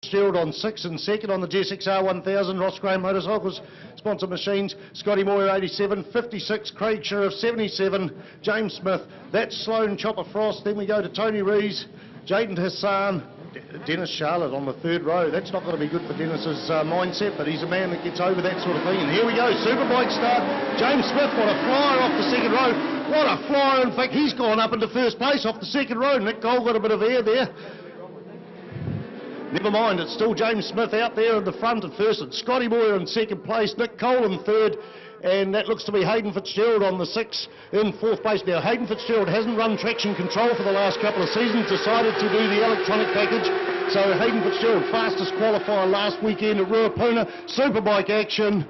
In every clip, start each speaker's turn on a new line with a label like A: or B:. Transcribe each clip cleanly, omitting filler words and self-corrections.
A: Fitzgerald on 6 and second on the GSXR1000. Ross Graham Motorcycles, sponsor machines. Scotty Moyer 87, 56. Craig Sheriff 77. James Smith. That's Sloan Chopper Frost. Then we go to Tony Rees, Jaden Hassan, Dennis Charlotte on the third row. That's not going to be good for Dennis's mindset, but he's a man that gets over that sort of thing. And here we go, Superbike start. James Smith, what a flyer off the second row. What a flyer. In fact, he's gone up into first place off the second row. Nick Cole got a bit of air there. Never mind, it's still James Smith out there in the front at first. It's Scotty Moyer in second place, Nick Cole in third, and that looks to be Hayden Fitzgerald on the 6 in fourth place. Now, Hayden Fitzgerald hasn't run traction control for the last couple of seasons, decided to do the electronic package. So Hayden Fitzgerald, fastest qualifier last weekend at Ruapuna. Superbike action.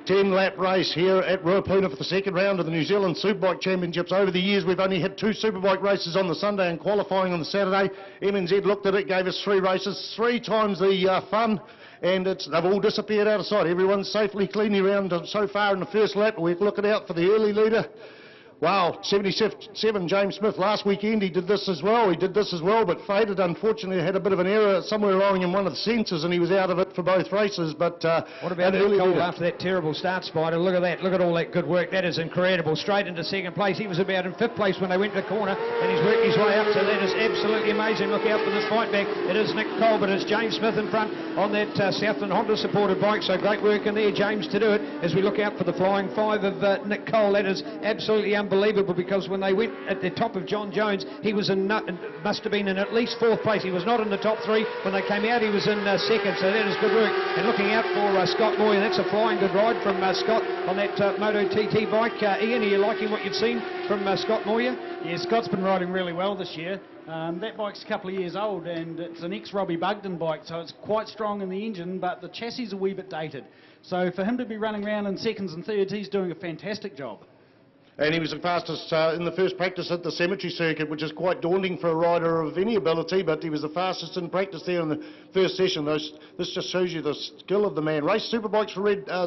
A: 10-lap race here at Ruapuna for the second round of the New Zealand Superbike Championships. Over the years, we've only had 2 Superbike races on the Sunday and qualifying on the Saturday. MNZ looked at it, gave us 3 races, 3 times the fun, and they've all disappeared out of sight. Everyone's safely cleanly around so far in the first lap. We're looking out for the early leader. Wow, 77, James Smith. Last weekend he did this as well. But faded. Unfortunately, had a bit of an error somewhere along in one of the sensors, and he was out of it for both races. But
B: what about Nick Cole after that terrible start, Spider? Look at that. Look at all that good work. That is incredible. Straight into second place. He was about in 5th place when they went to the corner, and he's worked his way up. So that is absolutely amazing. Look out for this fight back. It is Nick Cole, but it's James Smith in front on that Southland Honda supported bike. So great work in there, James, to do it. As we look out for the flying 5 of Nick Cole, that is absolutely unbelievable, because when they went at the top of John Jones, he was in, must have been in at least 4th place. He was not in the top 3. When they came out, he was in 2nd, so that is good work. And looking out for Scott Moyer, that's a flying good ride from Scott on that Moto TT bike. Ian, are you liking what you've seen from Scott Moyer?
C: Yeah, Scott's been riding really well this year. That bike's a couple of years old, and it's an ex-Robbie Bugden bike, so it's quite strong in the engine, but the chassis is a wee bit dated. So for him to be running around in 2nds and 3rds, he's doing a fantastic job.
A: And he was the fastest in the first practice at the cemetery circuit, which is quite daunting for a rider of any ability, but he was the fastest in practice there in the first session. This just shows you the skill of the man. Raced Superbikes for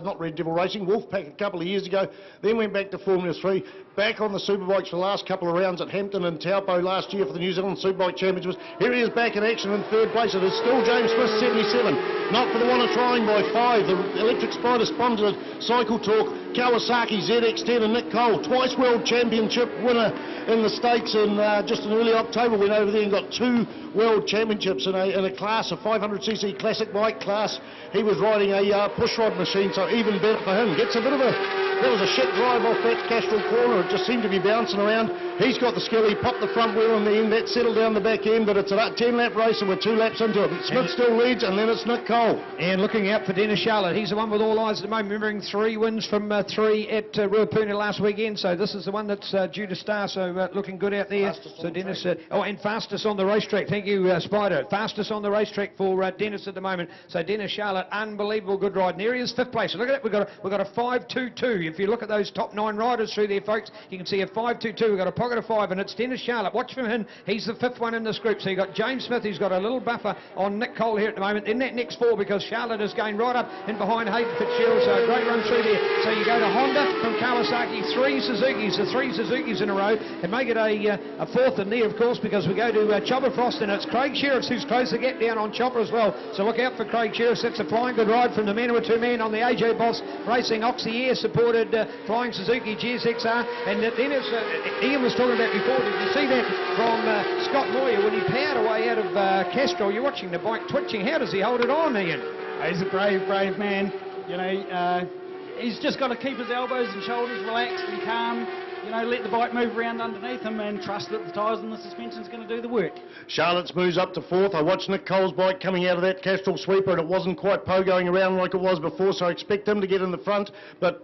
A: not Red Devil Racing, Wolfpack a couple of years ago, then went back to Formula 3, back on the Superbikes for the last couple of rounds at Hampton and Taupo last year for the New Zealand Superbike Championships. Here he is back in action in 3rd place. It is still James Smith, 77. Not for the one of trying by 5. The Electric Spider sponsored Cycle Talk, Kawasaki ZX10 and Nick Cole, twice World Championship winner in the States in just in early October. Went over there and got 2 World Championships in a class, a 500cc classic bike class. He was riding a pushrod machine, so even better for him. Gets a bit of that was a shit drive off that Castrol corner. It just seemed to be bouncing around. He's got the skill. He popped the front wheel in the end. That settled down the back end, but it's a 10-lap race and we're 2 laps into it. Smith still leads, and then it's Nick Cole.
B: And looking out for Dennis Charlotte. He's the one with all eyes at the moment, remembering 3 wins from 3 at Ruapuna last weekend. So this is the one that's due to start, so looking good out there. So Dennis, and fastest on the racetrack. Thank you, Spider. Fastest on the racetrack for Dennis at the moment. So Dennis Charlotte, unbelievable good ride. And there he is, 5th place. Look at that, we've got a 5.22. If you look at those top 9 riders through there, folks, you can see a 5.22. We've got a pocket of 5, and it's Dennis Charlotte. Watch for him. He's the 5th one in this group. So you've got James Smith, who's got a little buffer on Nick Cole here at the moment. In that next 4, because Charlotte is going right up in behind Hayden Fitzgerald. So a great run through there. So you go to Honda from Kawasaki, 3 Suzukis, the 3 Suzukis in a row, and make it a 4th in there, of course, because we go to Chopper Frost, and it's Craig Sheriff who's close the gap down on Chopper as well. So look out for Craig Sheriff. That's a flying good ride from the man who 2 men on the AJ Boss Racing Oxy Air supported flying Suzuki GSXR. And then it's Ian was talking about before. Did you see that from Scott Moyer when he powered away out of Castrol? You're watching the bike twitching. How does he hold it on, Ian?
C: He's a brave man. You know, he's just got to keep his elbows and shoulders relaxed and calm. You know, let the bike move around underneath him and trust that the tyres and the suspension's going to do the work.
A: Charlotte's moves up to 4th. I watched Nick Cole's bike coming out of that Castrol sweeper, and it wasn't quite going around like it was before, so I expect him to get in the front, but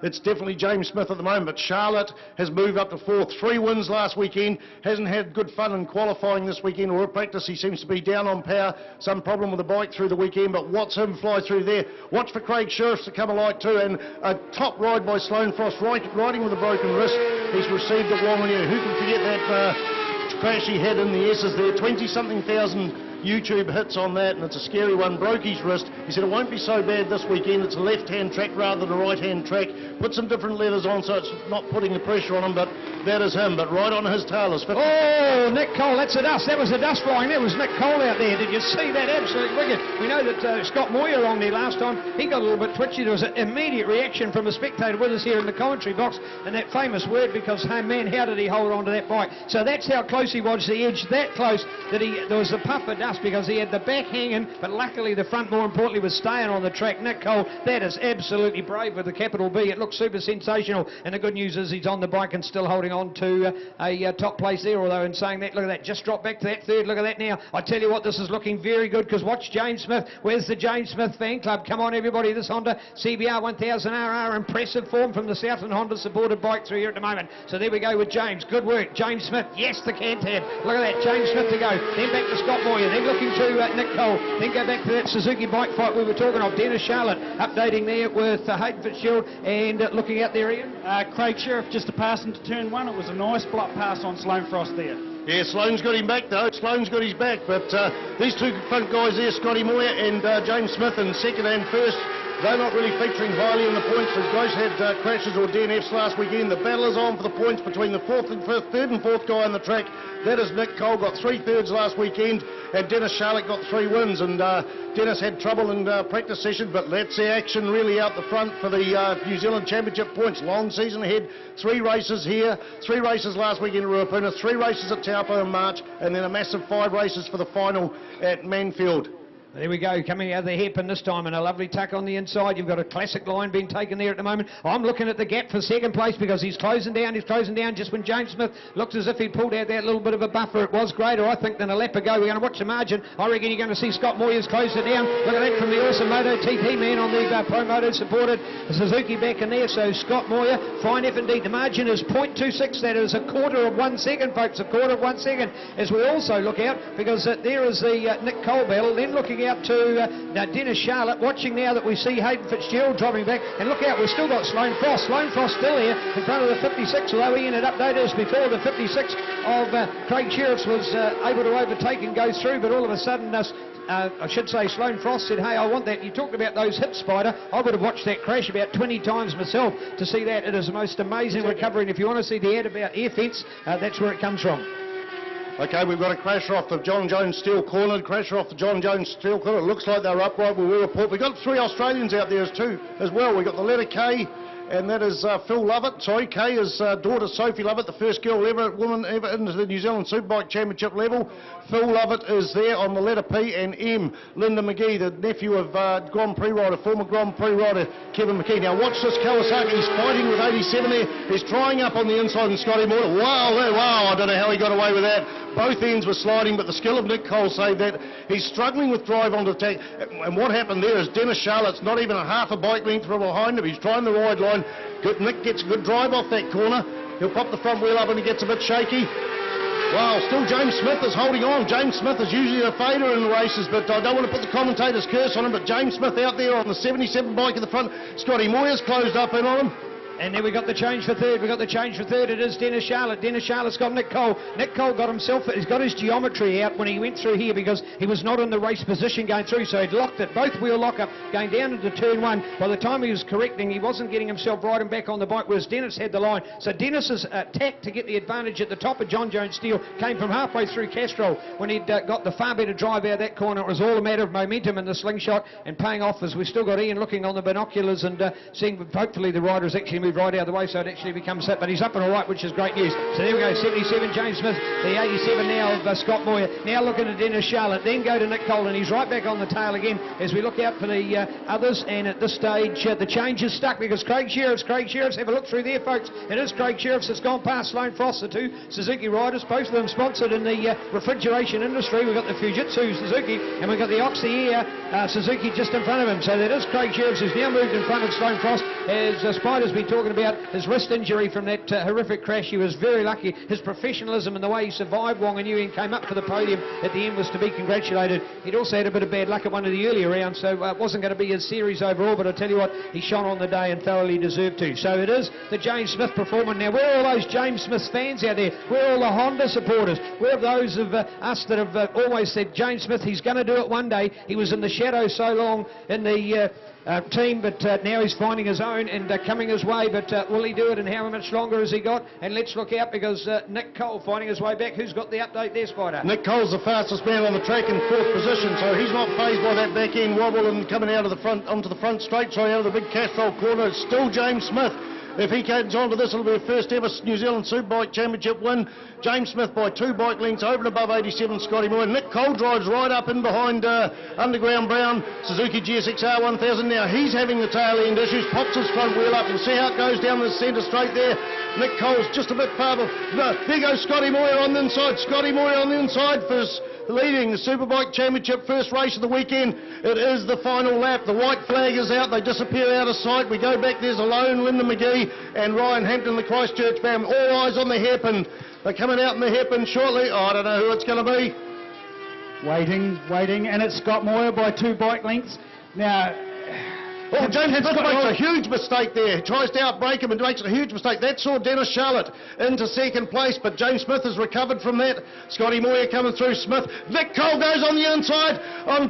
A: it's definitely James Smith at the moment. But Charlotte has moved up to 4th. 3 wins last weekend. Hasn't had good fun in qualifying this weekend or at practice. He seems to be down on power. Some problem with the bike through the weekend, but watch him fly through there. Watch for Craig Sheriff to come alight too, and a top ride by Sloan Frost, riding with a broken wrist. He's received at Whanganui. Who can forget that crash he had in the S's there? 20-something thousand YouTube hits on that, and it's a scary one. Broke his wrist. He said it won't be so bad this weekend. It's a left-hand track rather than a right-hand track. Put some different leathers on so it's not putting the pressure on him, but that is him. But right on his tail is 50.
B: Oh, Nick Cole, that's a dust. That was a dust flying. That was Nick Cole out there. Did you see that? Absolutely wicked. We know that Scott Moyer along there last time, he got a little bit twitchy. There was an immediate reaction from a spectator with us here in the commentary box, and that famous word, because, hey man, how did he hold on to that bike? So that's how close he was to the edge, that close that there was a puff of dust because he had the back hanging, but luckily the front, more importantly, was staying on the track. Nick Cole, that is absolutely brave with a capital B. It looks super sensational, and the good news is he's on the bike and still holding on to a top place there, although in saying that, look at that, just dropped back to that third. Look at that now. I tell you what, this is looking very good, because watch James Smith. Where's the James Smith fan club? Come on everybody, this Honda CBR 1000RR, impressive form from the Southland Honda supported bike through here at the moment. So there we go with James. Good work, James Smith. Yes, the Cantab. Look at that, James Smith to go. Then back to Scott Moyer. Then looking to Nick Cole. Then go back to that Suzuki bike fight we were talking of. Dennis Charlotte updating there with Hayden Fitzgerald, and looking out there, Ian.
C: Craig Sheriff just to pass into turn one. It was a nice block pass on Sloane Frost there.
A: Yeah, Sloane's got him back though. Sloane's got his back, but these two front guys there, Scotty Moyer and James Smith in second and first, they're not really featuring highly in the points. As both had crashes or DNFs last weekend. The battle is on for the points between the third and fourth guy on the track. That is Nick Cole, got 3 thirds last weekend, and Dennis Charlotte got 3 wins. And Dennis had trouble in practice session, but let's see action really out the front for the New Zealand Championship points. Long season ahead, 3 races here, 3 races last weekend at Ruapuna, 3 races at Taupo in March, and then a massive 5 races for the final at Manfield.
B: There we go, coming out of the hairpin this time, and a lovely tuck on the inside. You've got a classic line being taken there at the moment. I'm looking at the gap for second place because he's closing down just when James Smith looked as if he pulled out that little bit of a buffer. It was greater, I think, than a lap ago. We're going to watch the margin. I reckon you're going to see Scott Moyer's closed it down. Look at that from the awesome Moto TT man on the Pro Moto supported Suzuki back in there. So Scott Moyer, fine effort indeed. The margin is 0.26. That is a quarter of 1 second, folks, a quarter of 1 second. As we also look out, because there is the Nick Cole battle. Then looking out to Dennis Charlotte, watching now that we see Hayden Fitzgerald dropping back, and look out, we've still got Sloane Frost still here in front of the 56, although Ian had updated us before the 56 of Craig Sheriffs was able to overtake and go through, but all of a sudden I should say Sloane Frost said, hey, I want that. You talked about those hips, Spider. I would have watched that crash about 20 times myself to see that. It is the most amazing recovery, and if you want to see the ad about air fence, that's where it comes from.
A: Okay, we've got a crasher off the John Jones Steel corner, crasher off the John Jones Steel corner. It looks like they're upright. We will report. We've got 3 Australians out there as well. We've got the letter K, and that is Phil Lovett. Sorry, K is daughter Sophie Lovett, the first woman ever into the New Zealand Superbike Championship level. Phil Lovett is there on the letter P, and M, Linda McGee, the nephew of Grand Prix rider, former Grand Prix rider Kevin McKee. Now watch this Kawasaki. He's fighting with 87 there. He's trying up on the inside, and Scotty Moore. Wow, I don't know how he got away with that. Both ends were sliding, but the skill of Nick Cole saved that. He's struggling with drive onto the track, and what happened there is Dennis Charlotte's not even a half a bike length from behind him. He's trying the wide line. Good. Nick gets a good drive off that corner. He'll pop the front wheel up and he gets a bit shaky. Wow, still James Smith is holding on. James Smith is usually a fader in the races, but I don't want to put the commentator's curse on him, but James Smith out there on the 77 bike in the front. Scotty Moyer's closed up in on him.
B: And then we got the change for third. It is Dennis Charlotte. Dennis Charlotte's got Nick Cole. Nick Cole got himself, he's got his geometry out when he went through here because he was not in the race position going through, so he'd locked it, both wheel lock up, going down into turn 1. By the time he was correcting, he wasn't getting himself right and back on the bike, whereas Dennis had the line. So Dennis's attack to get the advantage at the top of John Jones Steel came from halfway through Castro when he'd got the far better drive out of that corner. It was all a matter of momentum in the slingshot and paying off as we've still got Ian looking on the binoculars and seeing hopefully the rider's actually moved right out of the way, so it actually becomes set, but he's up and all right, which is great news. So there we go, 77 James Smith, the 87 now of Scott Moyer. Now looking at Dennis Charlotte, then go to Nick Cole, and he's right back on the tail again as we look out for the others, and at this stage the change is stuck because Craig Sheriffs, have a look through there, folks. It is Craig Sheriffs that's gone past Sloane Frost, the 2 Suzuki riders, both of them sponsored in the refrigeration industry. We've got the Fujitsu Suzuki, and we've got the Oxy Air Suzuki just in front of him. So that is Craig Sheriffs who's now moved in front of Sloane Frost as Spider's been talking talking about his wrist injury from that horrific crash. He was very lucky. His professionalism and the way he survived Wong and Yu and came up for the podium at the end was to be congratulated. He'd also had a bit of bad luck at one of the earlier rounds, so it wasn't going to be his series overall, but I tell you what, he shone on the day and thoroughly deserved to. So it is the James Smith performance. Now, where are all those James Smith fans out there? Where are all the Honda supporters? Where are those of us that have always said, James Smith, he's going to do it one day. He was in the shadows so long in the team, but now he's finding his own and coming his way. But will he do it, and how much longer has he got? And let's look out, because Nick Cole finding his way back. Who's got the update there, Spider?
A: Nick Cole's the fastest man on the track in 4th position, so he's not fazed by that back end wobble and coming out of the front onto the front straight. So out of the big Castrol corner, it's still James Smith. If he comes on to this, it'll be a first ever New Zealand Superbike Championship win. James Smith by 2 bike lengths, over and above 87, Scotty Moore. Nick Cole drives right up in behind Underground Brown, Suzuki GSX-R 1000. Now he's having the tail end issues, pops his front wheel up. We'll see how it goes down the centre straight there. Nick Cole's just a bit far. No, there goes Scotty Moore on the inside. Scotty Moore on the inside for leading the Superbike Championship, first race of the weekend. It is the final lap. The white flag is out. They disappear out of sight. We go back. There's alone Linda McGee and Ryan Hampton, the Christchurch fam. All eyes on the hairpin. They're coming out in the hairpin shortly. Oh, I don't know who it's going to be.
C: Waiting, and it's Scott Moyer by 2 bike lengths. Now,
A: Oh, James Smith makes a huge mistake there. He tries to outbrake him and makes a huge mistake. That saw Dennis Charlotte into 2nd place, but James Smith has recovered from that. Scotty Moyer coming through Smith. Nick Cole goes on the inside on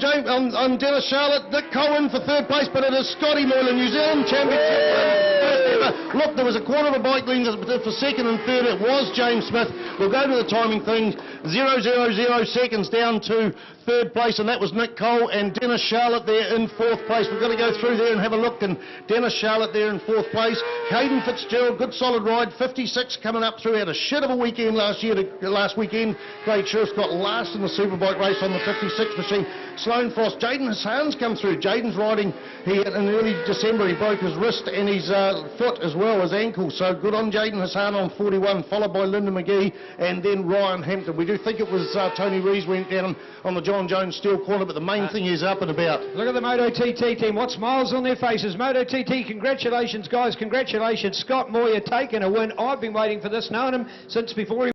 A: Dennis Charlotte. Nick Cole in for 3rd place, but it is Scotty Moyer, New Zealand Championship. Look, there was a quarter of a bike length for 2nd and 3rd. It was James Smith. We'll go to the timing thing. 0.000 seconds down to 3rd place, and that was Nick Cole and Dennis Charlotte there in 4th place. We've got to go through there and have a look, and Dennis Charlotte there in 4th place. Hayden Fitzgerald, good solid ride, 56 coming up through. Had a shit of a weekend last weekend. Craig Sheriff got last in the Superbike race on the 56 machine. Sloane Frost, Jaden Hassan's come through. Jaden's riding, in early December he broke his wrist and his foot as well as ankle, so good on Jaden Hassan on 41, followed by Linda McGee and then Ryan Hampton. We do think it was Tony Rees went down on the John Jones steel corner, but the main thing is up and about.
B: Look at the Moto TT team. What smiles on their faces. Moto TT, congratulations guys, congratulations. Scott Moyer taking a win. I've been waiting for this, knowing him since before he